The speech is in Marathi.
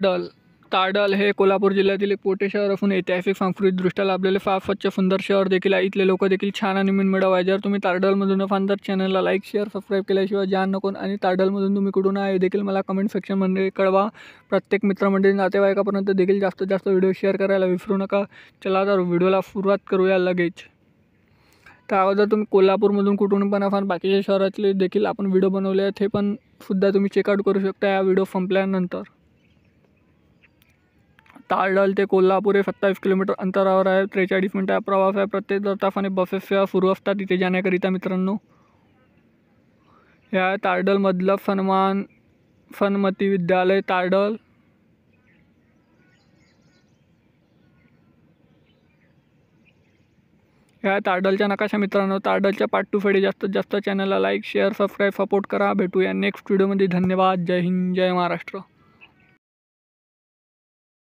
ताडल ताडल हे कोल्हापूर जिल्ह्यातील एक मोठे शहर असून ऐतिहासिक सांस्कृतिकदृष्ट्या लाभलेले फार स्वच्छ सुंदर शहर देखील आहे। इथले लोक देखील छान आणि मनमिळाऊ आहे। जर तुम्ही ताडलमधून असाल तर चॅनलला लाईक शेअर सबस्क्राईब केल्याशिवाय जाण नको। आणि ताडलमधून तुम्ही कुठून आहे देखील मला कमेंट सेक्शनमध्ये कळवा। प्रत्येक मित्रमंडळी नातेवाईकापर्यंत देखील जास्तीत जास्त व्हिडिओ शेअर करायला विसरू नका। चला तर व्हिडिओला सुरुवात करूया लगेच। तर अगोदर तुम्ही कोल्हापूरमधून कुठून पण असाल बाकीच्या शहरातले देखील आपण व्हिडिओ बनवले आहेत, हे पण सुद्धा तुम्ही चेकआउट करू शकता या व्हिडिओ संपल्यानंतर। ताडल ते कोल्हापूर हे 27 किलोमीटर अंतरावर आहे। 43 मिनिटाचा प्रवास आहे। प्रत्येक तासाने बसेस सेवा सुरू असतात तिथे जाण्याकरिता मित्रांनो। या ताडलमधलं सन्मती विद्यालय ताडल। या ताडलच्या नकाशा मित्रांनो। ताडलच्या पार्ट 2 साठी जास्तीत जास्त चॅनलला लाईक शेअर सबस्क्राईब सपोर्ट करा। भेटूया नेक्स्ट व्हिडिओमध्ये। धन्यवाद। जय हिंद जय महाराष्ट्र।